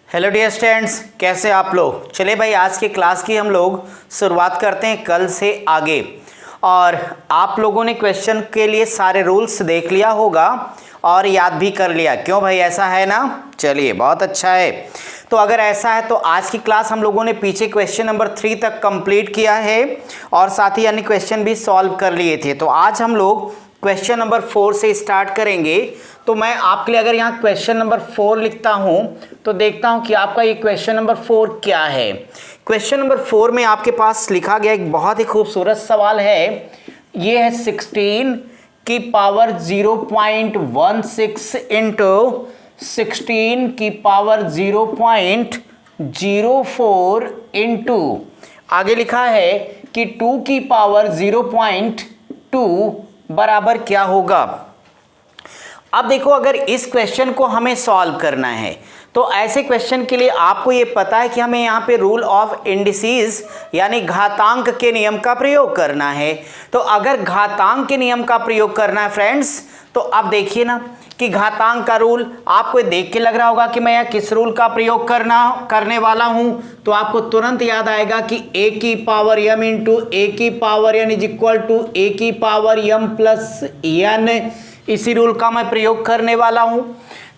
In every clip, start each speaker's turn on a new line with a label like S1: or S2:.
S1: Hello dear students, कैसे आप लोग। चले भाई, आज की क्लास की हम लोग शुरुआत करते हैं कल से आगे। और आप लोगों ने क्वेश्चन के लिए सारे रूल्स देख लिया होगा और याद भी कर लिया। क्यों भाई, ऐसा है ना? चलिए, बहुत अच्छा है। तो अगर ऐसा है तो आज की क्लास हम लोगों ने पीछे क्वेश्चन नंबर 3 तक कंप्लीट किया है और साथ ही यानी क्वेश्चन भी सॉल्व कर लिए थे। तो आज हम लोग क्वेश्चन नंबर 4 से स्टार्ट करेंगे। तो मैं आपके लिए अगर यहाँ क्वेश्चन नंबर 4 लिखता हूँ तो देखता हूँ कि आपका ये क्वेश्चन नंबर 4 क्या है। क्वेश्चन नंबर 4 में आपके पास लिखा गया एक बहुत ही खूबसूरत सवाल है। ये है 16 की पावर 0.16 इंटू 16 की पावर 0.04 इंटू आगे लिखा है कि 2 की पावर 0.2 बराबर क्या होगा। अब देखो, अगर इस क्वेश्चन को हमें सॉल्व करना है तो ऐसे क्वेश्चन के लिए आपको ये पता है कि हमें यहाँ पे रूल ऑफ इंडिसेस यानी घातांक के नियम का प्रयोग करना है। तो अगर घातांक के नियम का प्रयोग करना है फ्रेंड्स, तो अब देखिए ना कि घातांक का रूल आपको देख के लग रहा होगा कि मैं यहाँ किस रूल का प्रयोग करने वाला हूँ। तो आपको तुरंत याद आएगा कि a की पावर m इंटू ए की power n is equal to a की पावर m प्लस n। इसी रूल का मैं प्रयोग करने वाला हूं।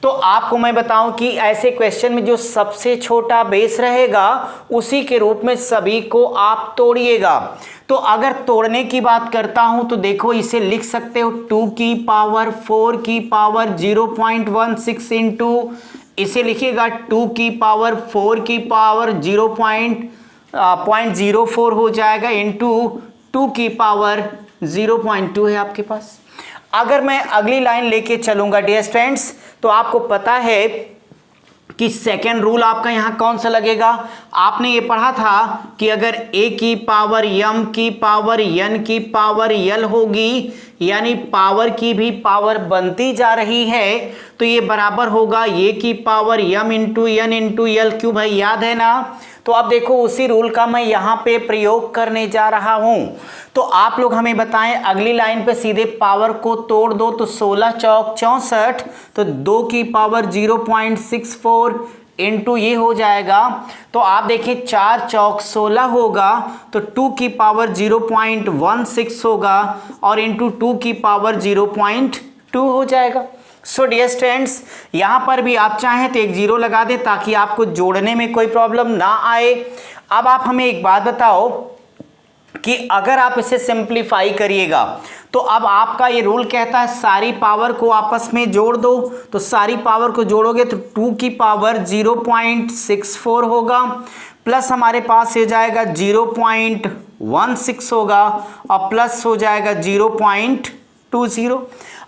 S1: तो आपको मैं बताऊं कि ऐसे क्वेश्चन में जो सबसे छोटा बेस रहेगा उसी के रूप में सभी को आप तोड़िएगा। तो अगर तोड़ने की बात करता हूं तो देखो, इसे लिख सकते हो 2 की पावर 4 की पावर 0.16 इंटू इसे लिखिएगा 2 की पावर 4 की पावर 0.04 हो जाएगा इंटू 2 की पावर 0.2 है आपके पास। अगर मैं अगली लाइन लेके चलूंगा डियर स्टूडेंट्स, तो आपको पता है कि सेकेंड रूल आपका यहां कौन सा लगेगा। आपने ये पढ़ा था कि अगर a की पावर m की पावर n की पावर l होगी, यानी पावर की भी पावर बनती जा रही है, तो ये बराबर होगा a की power m into n into l। क्यों भाई, याद है ना? तो अब देखो, उसी रूल का मैं यहाँ पे प्रयोग करने जा रहा हूँ। तो आप लोग हमें बताएं, अगली लाइन पे सीधे पावर को तोड़ दो तो 16 चौक 64, तो 2 की पावर 0.64 इंटू ये हो जाएगा। तो आप देखिए 4 चौक 16 होगा, तो 2 की पावर 0.16 होगा और इंटू 2 की पावर 0.2 हो जाएगा। सो डियर स्टूडेंट्स, यहाँ पर भी आप चाहें तो एक जीरो लगा दें ताकि आपको जोड़ने में कोई प्रॉब्लम ना आए। अब आप हमें एक बात बताओ कि अगर आप इसे सिंप्लीफाई करिएगा तो अब आपका ये रूल कहता है सारी पावर को आपस में जोड़ दो। तो सारी पावर को जोड़ोगे तो 2 की पावर 0.64 होगा, प्लस हमारे पास हो जाएगा 0.16 होगा और प्लस हो जाएगा 0.20।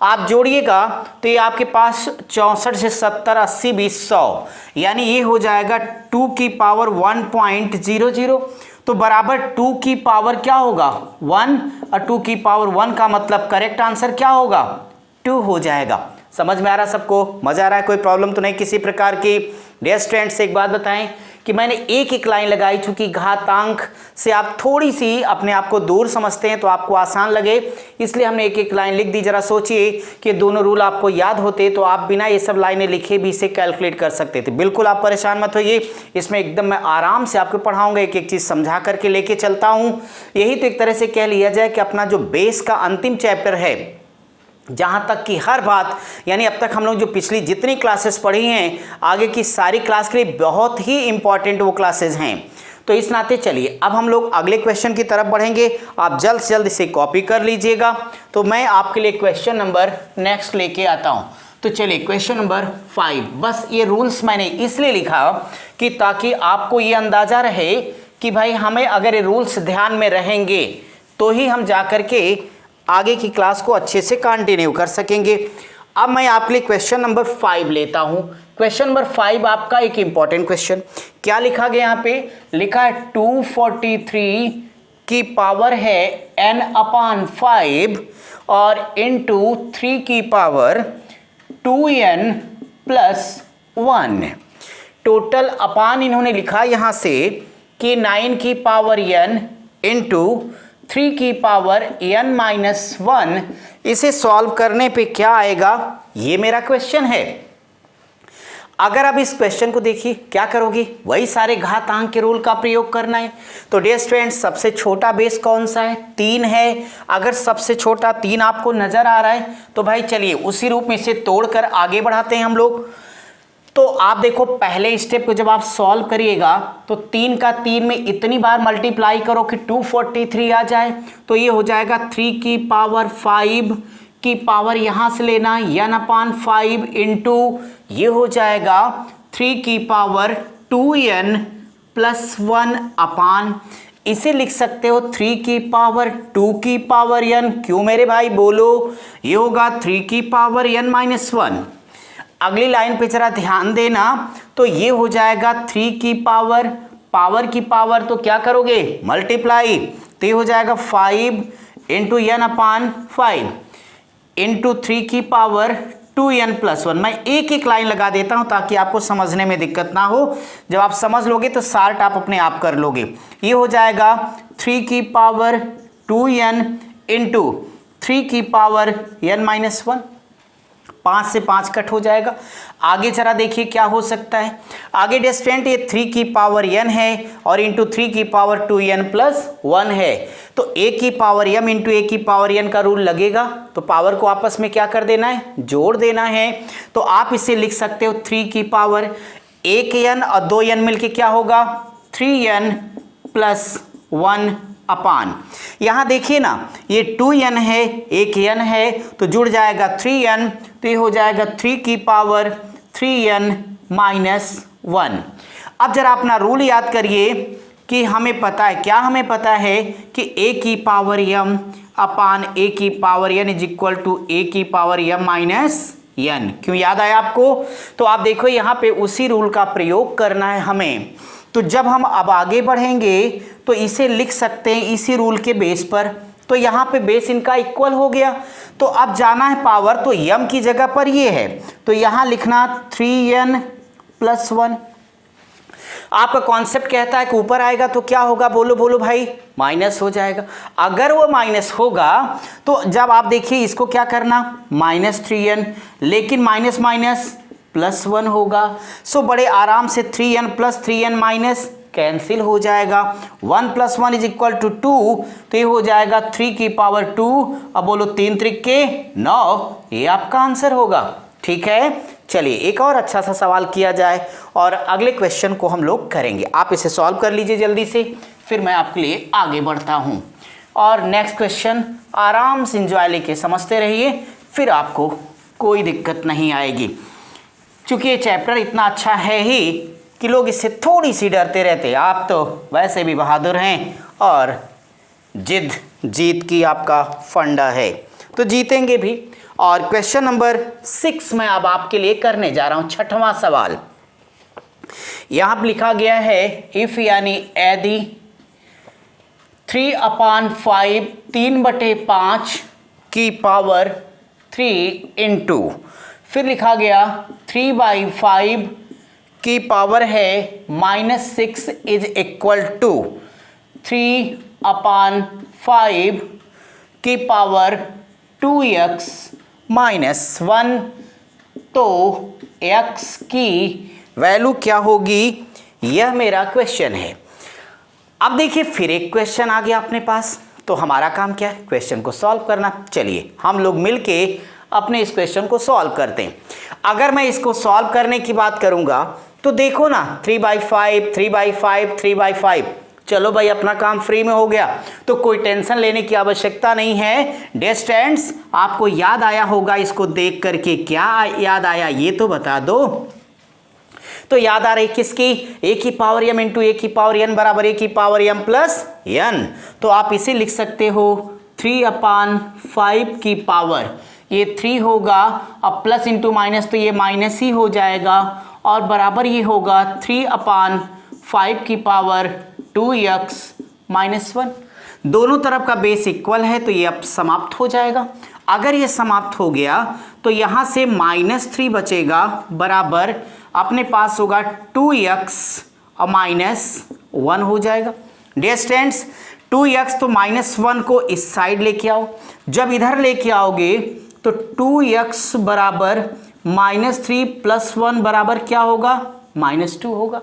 S1: आप जोड़िएगा तो ये आपके पास 64 से 70 80 20 100, यानी ये हो जाएगा 2 की पावर 1.00। तो बराबर 2 की पावर क्या होगा 1 और 2 की पावर 1 का मतलब करेक्ट आंसर क्या होगा 2 हो जाएगा। समझ में आ रहा सबको? मजा आ रहा है? कोई प्रॉब्लम तो नहीं किसी प्रकार की? डियर स्टूडेंट्स, एक बात बताएं कि मैंने एक लाइन लगाई, चूंकि घातांक से आप थोड़ी सी अपने आप को दूर समझते हैं तो आपको आसान लगे, इसलिए हमने एक लाइन लिख दी। जरा सोचिए कि दोनों रूल आपको याद होते तो आप बिना ये सब लाइनें लिखे भी इसे कैलकुलेट कर सकते थे। बिल्कुल आप परेशान मत होइए, इसमें एकदम मैं आराम से आपको पढ़ाऊंगा, एक चीज़ समझा करके लेके चलता हूँ। यही तो एक तरह से कह लिया जाए कि अपना जो बेस का अंतिम चैप्टर है, जहाँ तक कि हर बात यानी अब तक हम लोग जो पिछली जितनी क्लासेस पढ़ी हैं, आगे की सारी क्लास के लिए बहुत ही इंपॉर्टेंट वो क्लासेस हैं। तो इस नाते चलिए अब हम लोग अगले क्वेश्चन की तरफ बढ़ेंगे। आप जल्द से जल्द इसे कॉपी कर लीजिएगा। तो मैं आपके लिए क्वेश्चन नंबर नेक्स्ट लेके आता हूँ। तो चलिए क्वेश्चन नंबर 5। बस ये रूल्स मैंने इसलिए लिखा कि ताकि आपको ये अंदाज़ा रहे कि भाई हमें अगर ये रूल्स ध्यान में रहेंगे तो ही हम जा कर के आगे की क्लास को अच्छे से कंटिन्यू कर सकेंगे। अब मैं आपके लिए क्वेश्चन नंबर 5 लेता हूं। क्वेश्चन नंबर 5 आपका एक इंपॉर्टेंट क्वेश्चन। क्या लिखा गया यहाँ पे? लिखा है 243 की पावर है n/5 और इंटू 3 की पावर 2n प्लस 1। टोटल अपान इन्होंने लिखा यहाँ से कि 9 की पावर n इंटू 3 की पावर n-1। इसे सॉल्व करने पे क्या आएगा, ये मेरा क्वेश्चन है। अगर अब इस क्वेश्चन को देखिए क्या करोगे, वही सारे घातांक के रूल का प्रयोग करना है। तो डियर स्टूडेंट्स सबसे छोटा बेस कौन सा है, 3 है। अगर सबसे छोटा 3 आपको नजर आ रहा है तो भाई चलिए उसी रूप में इसे तोड़कर आगे बढ़ाते हैं हम लोग। तो आप देखो पहले स्टेप को जब आप सॉल्व करिएगा तो 3 का 3 में इतनी बार मल्टीप्लाई करो कि 243 आ जाए, तो ये हो जाएगा 3 की पावर 5 की पावर यहां से लेना n/5 इंटू ये हो जाएगा 3 की पावर 2n प्लस 1 अपान, इसे लिख सकते हो 3 की पावर 2 की पावर n। क्यों मेरे भाई बोलो, ये होगा 3 की पावर n-1। अगली लाइन पे जरा ध्यान देना, तो ये हो जाएगा 3 की पावर की पावर तो क्या करोगे मल्टीप्लाई, तो ये हो जाएगा 5 इंटू n/5 इंटू 3 की पावर 2n प्लस 1। मैं एक एक लाइन लगा देता हूं ताकि आपको समझने में दिक्कत ना हो, जब आप समझ लोगे तो सार्ट आप अपने आप कर लोगे। ये हो जाएगा 3 की पावर 2n इंटू 3 की पावर n-1, 5 से 5 कट हो जाएगा। आगे जरा देखिए क्या हो सकता है। आगे डिस्टेंट ये 3 की पावर n है और इंटू 3 की पावर 2n प्लस 1 है, तो a की पावर m इंटू a की पावर n का रूल लगेगा, तो पावर को आपस में क्या कर देना है, जोड़ देना है। तो आप इसे लिख सकते हो 3 की पावर 1n और 2n मिलके क्या होगा 3n प्लस 1 अपान। यहां देखिए ना ये 2n है एक n है तो जुड़ जाएगा 3n, तो ये हो जाएगा 3 की पावर 3n माइनस 1। अब जरा अपना रूल याद करिए कि हमें पता है क्या, हमें पता है कि a की पावर m अपान a की power n is equal to a की पावर m माइनस n। क्यों याद आया आपको, तो आप देखो यहाँ पे उसी रूल का प्रयोग करना है हमें। तो जब हम अब आगे बढ़ेंगे तो इसे लिख सकते हैं इसी रूल के बेस पर, तो यहाँ पे बेस इनका इक्वल हो गया। तो अब जाना है पावर, तो m की जगह पर ये है तो यहाँ लिखना 3n प्लस 1। आपका कॉन्सेप्ट कहता है कि ऊपर आएगा तो क्या होगा, बोलो बोलो भाई, माइनस हो जाएगा। अगर वो माइनस होगा तो जब आप देखिए इसको क्या करना -3n, लेकिन माइनस माइनस प्लस 1 होगा। सो बड़े आराम से 3n plus 3n minus cancel हो जाएगा। 1 प्लस 1 इज इक्वल टू 2, तो ये हो जाएगा 3 की पावर 2। अब बोलो 3 त्रिके 9, ये आपका आंसर होगा। ठीक है, चलिए एक और अच्छा सा सवाल किया जाए और अगले क्वेश्चन को हम लोग करेंगे। आप इसे सॉल्व कर लीजिए जल्दी से, फिर मैं आपके लिए आगे बढ़ता हूँ। और नेक्स्ट क्वेश्चन आराम से इंजॉय लेके समझते रहिए, फिर आपको कोई दिक्कत नहीं आएगी। चूँकि ये चैप्टर इतना अच्छा है ही कि लोग इससे थोड़ी सी डरते रहते। आप तो वैसे भी बहादुर हैं और जिद जीत की आपका फंडा है, तो जीतेंगे भी। और क्वेश्चन नंबर 6 मैं अब आपके लिए करने जा रहा हूँ, 6वां सवाल। यहाँ पर लिखा गया है इफ यानी यदि 3/5 3/5 की पावर 3 इंटू, फिर लिखा गया 3/5 की पावर है -6 इज इक्वल टू 3/5 की पावर 2x माइनस 1। तो x की वैल्यू क्या होगी, यह मेरा क्वेश्चन है। अब देखिए फिर एक क्वेश्चन आ गया अपने पास, तो हमारा काम क्या है, क्वेश्चन को सॉल्व करना। चलिए हम लोग मिलके अपने इस क्वेश्चन को सॉल्व करते हैं। अगर मैं इसको सॉल्व करने की बात करूंगा तो देखो ना 3/5 3/5 3/5, चलो भाई अपना काम फ्री में हो गया, तो कोई टेंशन लेने की आवश्यकता नहीं है। डिस्टेंस आपको याद आया होगा, इसको देख करके क्या याद आया ये तो बता दो। तो याद आ रही किसकी, a की पावर m इंटू a की पावर n बराबर a की पावर m प्लस n। तो आप इसे लिख सकते हो 3/5 की पावर, ये 3 होगा, अब प्लस इंटू माइनस तो ये माइनस ही हो जाएगा, और बराबर ये होगा 3/5 की पावर 2x माइनस 1। दोनों तरफ का बेस इक्वल है तो ये अब समाप्त हो जाएगा। अगर ये समाप्त हो गया तो यहाँ से -3 बचेगा, बराबर अपने पास होगा 2x और -1 हो जाएगा। डिस्टेंस 2x तो -1 को इस साइड लेके आओ, जब इधर लेके आओगे तो 2x बराबर -3 + 1 बराबर क्या होगा? -2 होगा।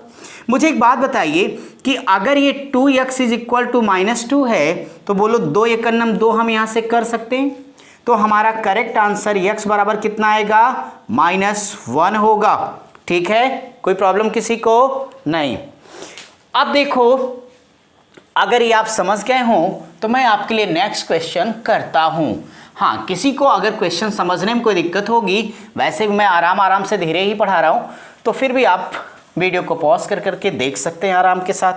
S1: मुझे एक बात बताइए कि अगर ये 2x = -2 है तो बोलो 2 एकन्नम 2 हम यहां से कर सकते हैं, तो हमारा करेक्ट आंसर x बराबर कितना आएगा? -1 होगा। ठीक है, कोई प्रॉब्लम किसी को नहीं। अब देखो, अगर ये आप समझ गए हो तो मैं आपके लिए नेक्स्ट क्वेश्चन करता हूं। हाँ, किसी को अगर क्वेश्चन समझने में कोई दिक्कत होगी, वैसे भी मैं आराम से धीरे ही पढ़ा रहा हूं, तो फिर भी आप वीडियो को पॉज कर करके देख सकते हैं आराम के साथ,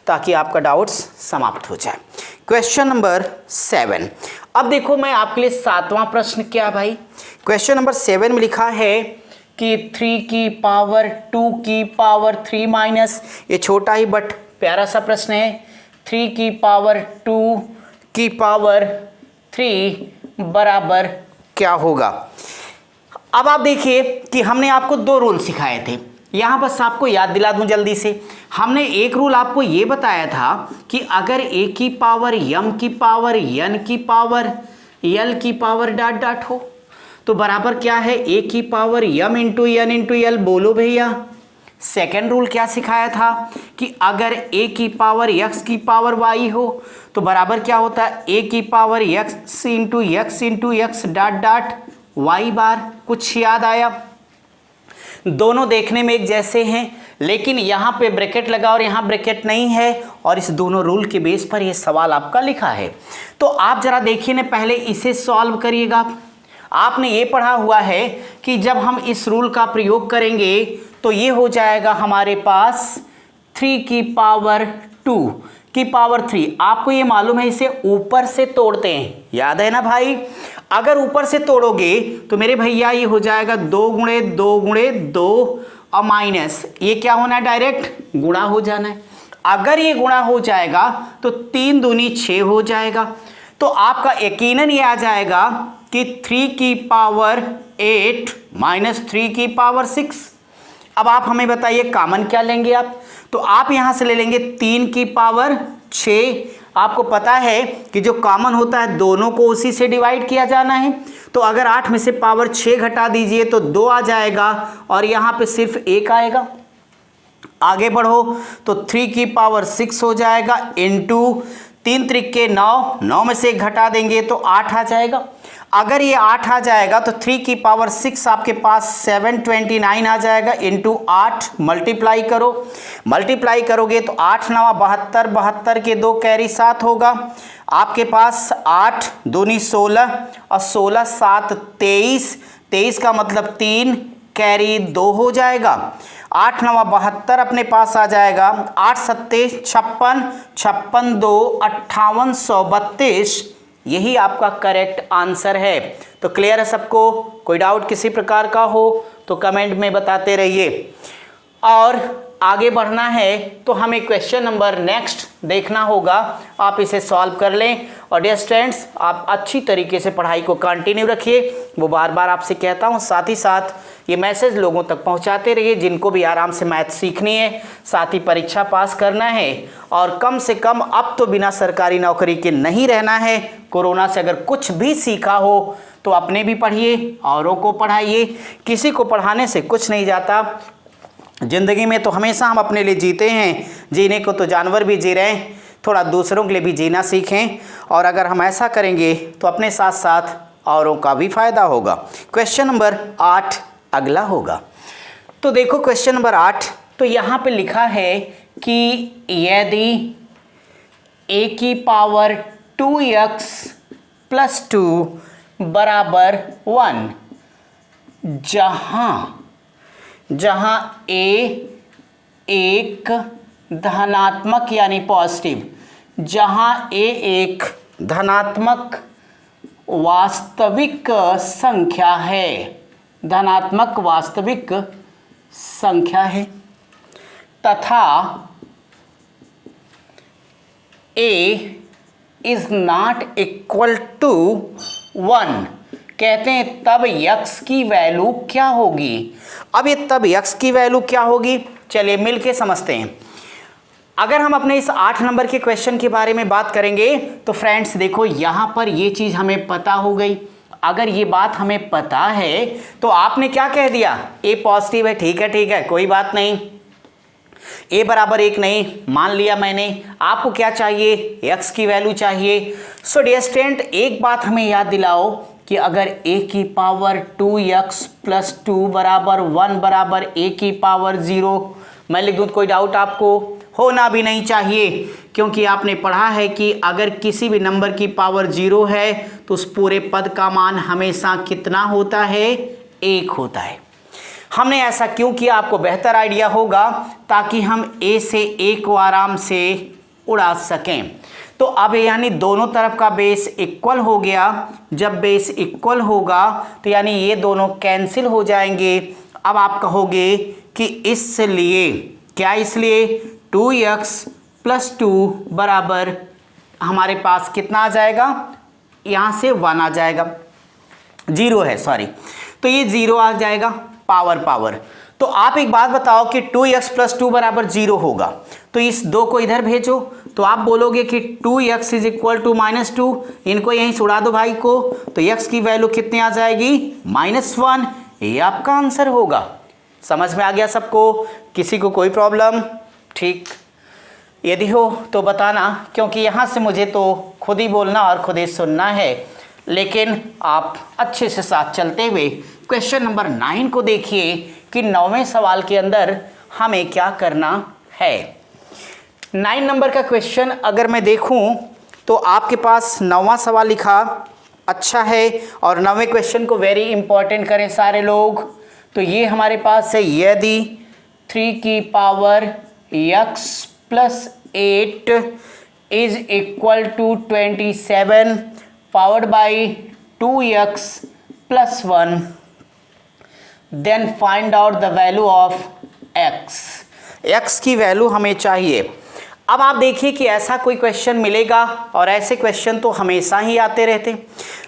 S1: ताकि आपका डाउट्स समाप्त हो जाए। Question number 7। अब देखो, मैं आपके लिए 7वां प्रश्न क्या भाई, क्वेश्चन नंबर 7 में लिखा है कि 3⁻²⁻³ माइनस, ये छोटा ही बट प्यारा सा प्रश्न है, 3⁻²³ बराबर क्या होगा? अब आप देखिए कि हमने आपको 2 रूल सिखाए थे, यहाँ बस आपको याद दिला दूं जल्दी से। हमने एक रूल आपको ये बताया था कि अगर a की पावर m की पावर n की पावर l की पावर डॉट डॉट हो तो बराबर क्या है? a की power m into n into l। बोलो भैया। सेकेंड रूल क्या सिखाया था कि अगर a की पावर x की पावर y हो तो बराबर क्या होता है? a की power x into x dot dot y बार। कुछ याद आया? दोनों देखने में एक जैसे हैं, लेकिन यहाँ पे ब्रैकेट लगा और यहाँ ब्रैकेट नहीं है, और इस दोनों रूल के बेस पर ये सवाल आपका लिखा है। तो आप जरा देखिए ना, पहले इसे सॉल्व करिएगा। आपने ये पढ़ा हुआ है कि जब हम इस रूल का प्रयोग करेंगे तो ये हो जाएगा हमारे पास 3⁻²⁻3। आपको ये मालूम है, इसे ऊपर से तोड़ते हैं, याद है ना भाई? अगर ऊपर से तोड़ोगे तो मेरे भैया ये हो जाएगा 2 × 2 × 2 और माइनस, ये क्या होना है? डायरेक्ट गुणा हो जाना है। अगर ये गुणा हो जाएगा तो 3 दूनी 6 हो जाएगा, तो आपका यकीनन ये आ जाएगा कि 3⁸ माइनस 3⁶। अब आप हमें बताइए कॉमन क्या लेंगे आप? तो आप यहां से ले लेंगे 3⁶। आपको पता है कि जो कॉमन होता है दोनों को उसी से डिवाइड किया जाना है, तो अगर 8 में से पावर 6 घटा दीजिए तो 2 आ जाएगा और यहाँ पे सिर्फ 1 आएगा। आगे बढ़ो तो 3⁶ हो जाएगा इंटू 3 त्रिके 9, 9 में से 1 घटा देंगे तो 8 आ जाएगा। अगर ये 8 आ जाएगा तो 3⁶ आपके पास 729 आ जाएगा इंटू 8। मल्टीप्लाई करो, मल्टीप्लाई करोगे तो 8 9 72, 72 के 2 कैरी 7 होगा आपके पास। 8 दूनी 16 और 16 7 23, 23 का मतलब 3 कैरी 2 हो जाएगा। 8 9 72 अपने पास आ जाएगा। 8 7 56, 56 2 5832, यही आपका करेक्ट आंसर है। तो क्लियर है सबको? कोई डाउट किसी प्रकार का हो तो कमेंट में बताते रहिए। और आगे बढ़ना है तो हमें क्वेश्चन नंबर नेक्स्ट देखना होगा, आप इसे सॉल्व कर लें। और डियर स्टूडेंट्स, आप अच्छी तरीके से पढ़ाई को कंटिन्यू रखिए, वो बार बार आपसे कहता हूँ। साथ ही साथ ये मैसेज लोगों तक पहुँचाते रहिए जिनको भी आराम से मैथ सीखनी है, साथ ही परीक्षा पास करना है, और कम से कम अब तो बिना सरकारी नौकरी के नहीं रहना है। कोरोना से अगर कुछ भी सीखा हो तो अपने भी पढ़िए, औरों को पढ़ाइए। किसी को पढ़ाने से कुछ नहीं जाता। ज़िंदगी में तो हमेशा हम अपने लिए जीते हैं, जीने को तो जानवर भी जी रहे हैं, थोड़ा दूसरों के लिए भी जीना सीखें। और अगर हम ऐसा करेंगे तो अपने साथ साथ औरों का भी फायदा होगा। क्वेश्चन नंबर 8 अगला होगा। तो देखो क्वेश्चन नंबर 8, तो यहाँ पे लिखा है कि यदि a की पावर 2x + 2 बराबर 1, जहाँ a एक धनात्मक यानी पॉजिटिव, जहाँ a एक धनात्मक वास्तविक संख्या है, धनात्मक वास्तविक संख्या है, तथा a is not equal to 1, कहते हैं तब x की वैल्यू क्या होगी। अब ये तब x की वैल्यू क्या होगी, चलिए मिलके समझते हैं। अगर हम अपने इस 8 नंबर के क्वेश्चन के बारे में बात करेंगे तो फ्रेंड्स देखो, यहाँ पर ये चीज़ हमें पता हो गई। अगर ये बात हमें पता है तो आपने क्या कह दिया, ए पॉजिटिव है, ठीक है कोई बात नहीं, ए बराबर 1 नहीं मान लिया मैंने। आपको क्या चाहिए, x की वैल्यू चाहिए। सो डियर स्टूडेंट, एक बात हमें याद दिलाओ कि अगर a की पावर 2x प्लस 2 बराबर 1 बराबर a की पावर 0, मैं लिख दूँ, कोई डाउट आपको होना भी नहीं चाहिए, क्योंकि आपने पढ़ा है कि अगर किसी भी नंबर की पावर 0 है तो उस पूरे पद का मान हमेशा कितना होता है, 1 होता है। हमने ऐसा क्यों किया आपको बेहतर आइडिया होगा, ताकि हम a से a को आराम से उड़ा सकें। तो अब यानी दोनों तरफ का बेस इक्वल हो गया। जब बेस इक्वल होगा तो यानी ये दोनों कैंसिल हो जाएंगे। अब आप कहोगे कि इसलिए क्या, इसलिए 2x प्लस 2 बराबर हमारे पास कितना आ जाएगा, यहाँ से 1 आ जाएगा, 0 है सॉरी, तो ये 0 आ जाएगा पावर। तो आप एक बात बताओ कि 2x प्लस 2 बराबर 0 होगा, तो इस 2 को इधर भेजो, तो आप बोलोगे कि 2x इज इक्वल टू -2, इनको यहीं से उड़ा दो भाई को, तो x की वैल्यू कितनी आ जाएगी, -1। ये आपका आंसर होगा। समझ में आ गया सबको, किसी को कोई प्रॉब्लम? ठीक, यदि हो तो बताना, क्योंकि यहाँ से मुझे तो खुद ही बोलना और खुद ही सुनना है, लेकिन आप अच्छे से साथ चलते हुए क्वेश्चन नंबर 9 को देखिए कि 9वें सवाल के अंदर हमें क्या करना है। 9 नंबर का क्वेश्चन अगर मैं देखूं तो आपके पास 9वां सवाल लिखा अच्छा है, और 9वें क्वेश्चन को वेरी इंपॉर्टेंट करें सारे लोग। तो ये हमारे पास है, यदि 3 की power x plus 8 is equal to 27 powered by 2x plus 1, then find out the value of x की वैल्यू हमें चाहिए। अब आप देखिए कि ऐसा कोई क्वेश्चन मिलेगा, और ऐसे क्वेश्चन तो हमेशा ही आते रहते,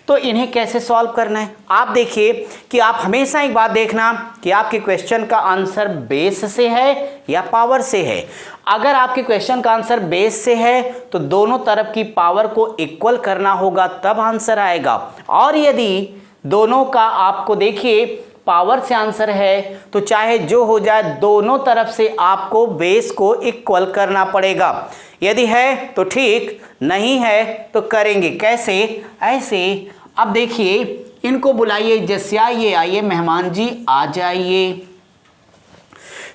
S1: तो इन्हें कैसे सॉल्व करना है। आप देखिए कि आप हमेशा एक बात देखना कि आपके क्वेश्चन का आंसर बेस से है या पावर से है। अगर आपके क्वेश्चन का आंसर बेस से है तो दोनों तरफ की पावर को इक्वल करना होगा, तब आंसर आएगा। और यदि दोनों का आपको देखिए पावर से आंसर है तो चाहे जो हो जाए, दोनों तरफ से आपको बेस को इक्वल करना पड़ेगा। यदि है तो ठीक, नहीं है तो करेंगे कैसे, ऐसे। अब देखिए इनको बुलाइए, जैसे आइए मेहमान जी आ जाइए।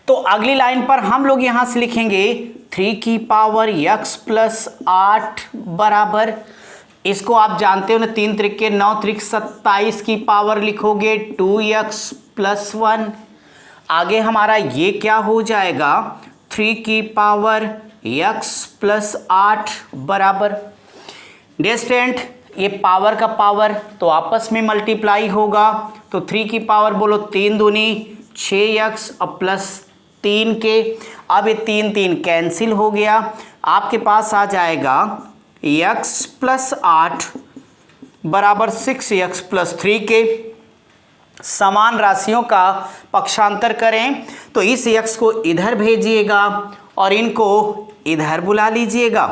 S1: तो अगली लाइन पर हम लोग यहां से लिखेंगे 3 की पावर x प्लस 8 बराबर, इसको आप जानते हो ना, 3 त्रिक 9 त्रिक 27 की पावर लिखोगे 2x प्लस 1। आगे हमारा ये क्या हो जाएगा, 3 की पावर x प्लस 8 बराबर, डियर स्टूडेंट ये पावर का पावर तो आपस में मल्टीप्लाई होगा, तो 3 की पावर बोलो 3 दूनी 6x और प्लस 3 के, अब ये 3 कैंसिल हो गया, आपके पास आ जाएगा x प्लस 8 बराबर 6x प्लस 3 के। समान राशियों का पक्षांतर करें तो इस x को इधर भेजिएगा और इनको इधर बुला लीजिएगा।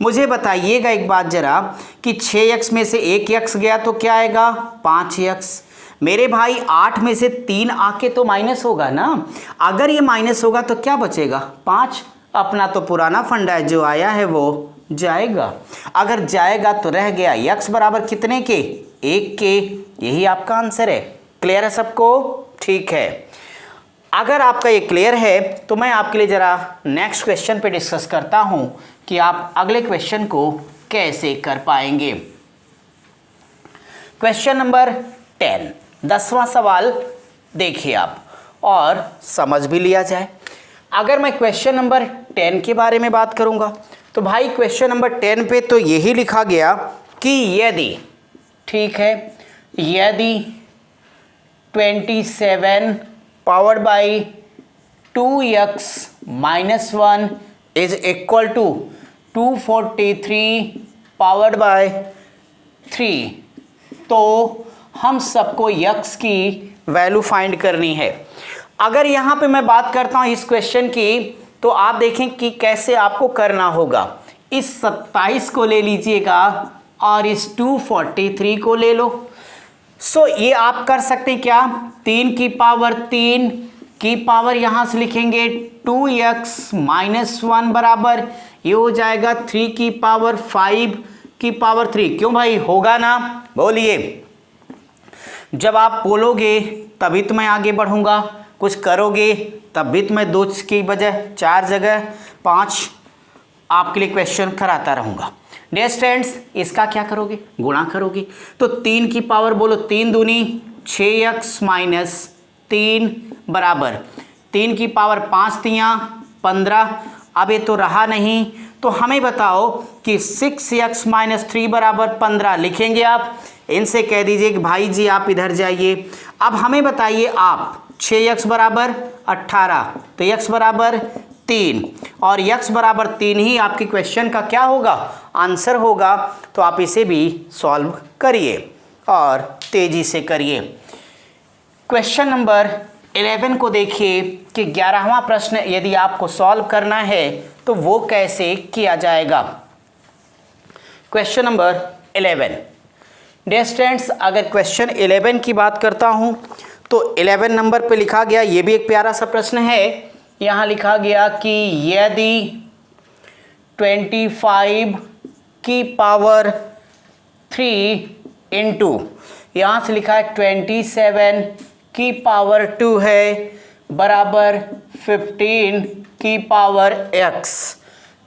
S1: मुझे बताइएगा एक बात जरा कि 6x में से 1x गया तो क्या आएगा, 5x। मेरे भाई 8 में से 3 आके तो माइनस होगा ना, अगर ये माइनस होगा तो क्या बचेगा, 5। अपना तो पुराना फंडा है, जो आया है वो जाएगा, अगर जाएगा तो रह गया x बराबर कितने के, 1 के। यही आपका आंसर है। क्लियर है सबको? ठीक है, अगर आपका ये क्लियर है तो मैं आपके लिए ज़रा नेक्स्ट क्वेश्चन पे डिस्कस करता हूं कि आप अगले क्वेश्चन को कैसे कर पाएंगे। क्वेश्चन नंबर 10, 10वां सवाल देखिए आप और समझ भी लिया जाए। अगर मैं क्वेश्चन नंबर 10 के बारे में बात करूंगा तो भाई क्वेश्चन नंबर 10 पे तो यही लिखा गया कि यदि, ठीक है, यदि 27 powered by 2x minus 1 is equal to 243 powered by 3, तो हम सबको x की वैल्यू फाइंड करनी है। अगर यहाँ पे मैं बात करता हूँ इस क्वेश्चन की, तो आप देखें कि कैसे आपको करना होगा। इस 27 को ले लीजिएगा और इस 243 को ले लो। सो ये आप कर सकते हैं क्या, 3 की पावर 3 की पावर यहां से लिखेंगे 2x माइनस 1 बराबर ये हो जाएगा 3 की पावर 5 की पावर 3। क्यों भाई, होगा ना, बोलिए। जब आप बोलोगे तभी तो मैं आगे बढ़ूंगा, कुछ करोगे तब भी तो मैं 2 की बजाय 4 जगह 5 आपके लिए क्वेश्चन कराता रहूंगा। डियर स्टूडेंट्स, इसका क्या करोगे, गुणा करोगे। तो 3 की पावर बोलो 3 दूनी 6x माइनस 3 बराबर 3 की पावर 5 तियाँ 15। अब ये तो रहा नहीं, तो हमें बताओ कि 6x माइनस 3 बराबर 15 लिखेंगे आप। इनसे कह दीजिए कि भाई जी आप इधर जाइए। अब हमें बताइए आप 6x बराबर 18, तो x बराबर 3 और x बराबर 3 ही आपके क्वेश्चन का क्या होगा, आंसर होगा। तो आप इसे भी सॉल्व करिए और तेजी से करिए। क्वेश्चन नंबर 11 को देखिए कि 11वां प्रश्न यदि आपको सॉल्व करना है तो वो कैसे किया जाएगा। क्वेश्चन नंबर 11, डियर स्टूडेंट्स, अगर क्वेश्चन 11 की बात करता हूं तो 11 नंबर पे लिखा गया, ये भी एक प्यारा सा प्रश्न है। यहाँ लिखा गया कि यदि 25 की पावर 3 इंटू, यहाँ से लिखा है 27 की पावर 2 है बराबर 15 की पावर x,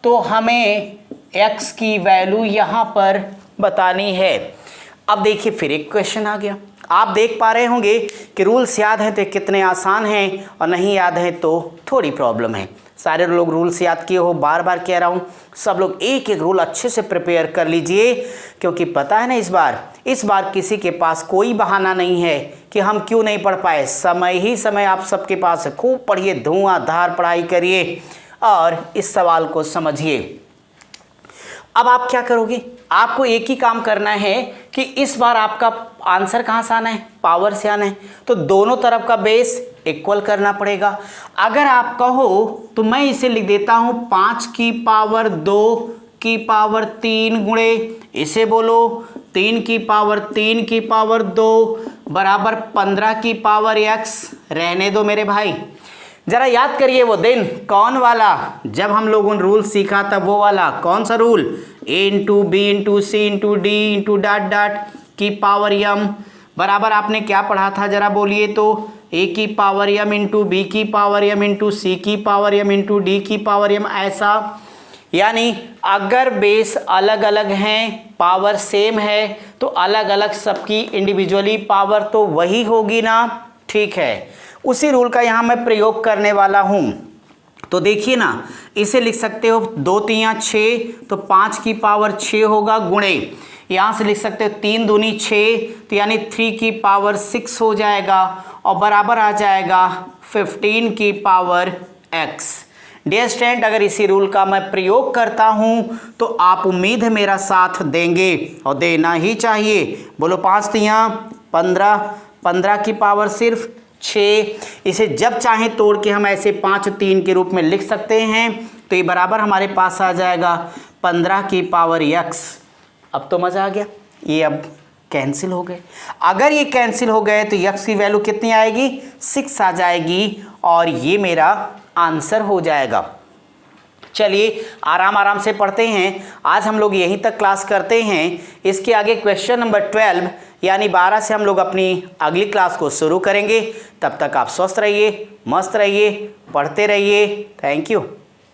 S1: तो हमें x की वैल्यू यहाँ पर बतानी है। अब देखिए फिर एक क्वेश्चन आ गया। आप देख पा रहे होंगे कि रूल्स याद हैं तो कितने आसान हैं और नहीं याद हैं तो थोड़ी प्रॉब्लम है। सारे लोग रूल्स याद किए हो, बार बार कह रहा हूँ, सब लोग एक एक रूल अच्छे से प्रिपेयर कर लीजिए, क्योंकि पता है ना इस बार किसी के पास कोई बहाना नहीं है कि हम क्यों नहीं पढ़ पाए। समय ही समय आप सबके पास है, खूब पढ़िए, धुआंधार पढ़ाई करिए और इस सवाल को समझिए। अब आप क्या करोगे, आपको एक ही काम करना है कि इस बार आपका आंसर कहाँ से आना है, पावर से आना है, तो दोनों तरफ का बेस इक्वल करना पड़ेगा। अगर आप कहो तो मैं इसे लिख देता हूँ 5 की पावर 2 की पावर 3 गुणे, इसे बोलो 3 की पावर 3 की पावर 2 बराबर 15 की पावर x। रहने दो मेरे भाई, जरा याद करिए वो दिन, कौन वाला, जब हम लोगों ने रूल सीखा था, वो वाला कौन सा rule, a into B into C into D into dot dot की पावर m बराबर आपने क्या पढ़ा था, जरा बोलिए तो, a की पावर m इंटू बी की पावर m इंटू सी की पावर m इंटू डी की पावर m, ऐसा। यानी अगर बेस अलग अलग हैं, पावर सेम है, तो अलग अलग सबकी इंडिविजुअली पावर तो वही होगी ना, ठीक है। उसी रूल का यहाँ मैं प्रयोग करने वाला हूँ। तो देखिए ना, इसे लिख सकते हो 2 तियाँ 6, तो 5 की पावर 6 होगा गुणे, यहाँ से लिख सकते हो 3 दूनी 6, तो यानी 3 की पावर 6 हो जाएगा और बराबर आ जाएगा 15 की पावर x। डियर स्टूडेंट, अगर इसी रूल का मैं प्रयोग करता हूँ तो आप उम्मीद है मेरा साथ देंगे और देना ही चाहिए। बोलो 5 तियाँ 15, 15 की पावर सिर्फ 6। इसे जब चाहें तोड़ के हम ऐसे 5 3 के रूप में लिख सकते हैं, तो ये बराबर हमारे पास आ जाएगा 15 की पावर x। अब तो मज़ा आ गया, ये अब कैंसिल हो गए। अगर ये कैंसिल हो गए तो x की वैल्यू कितनी आएगी, 6 आ जाएगी और ये मेरा आंसर हो जाएगा। चलिए आराम आराम से पढ़ते हैं, आज हम लोग यहीं तक क्लास करते हैं। इसके आगे क्वेश्चन नंबर 12 यानी 12 से हम लोग अपनी अगली क्लास को शुरू करेंगे। तब तक आप स्वस्थ रहिए, मस्त रहिए, पढ़ते रहिए। Thank you.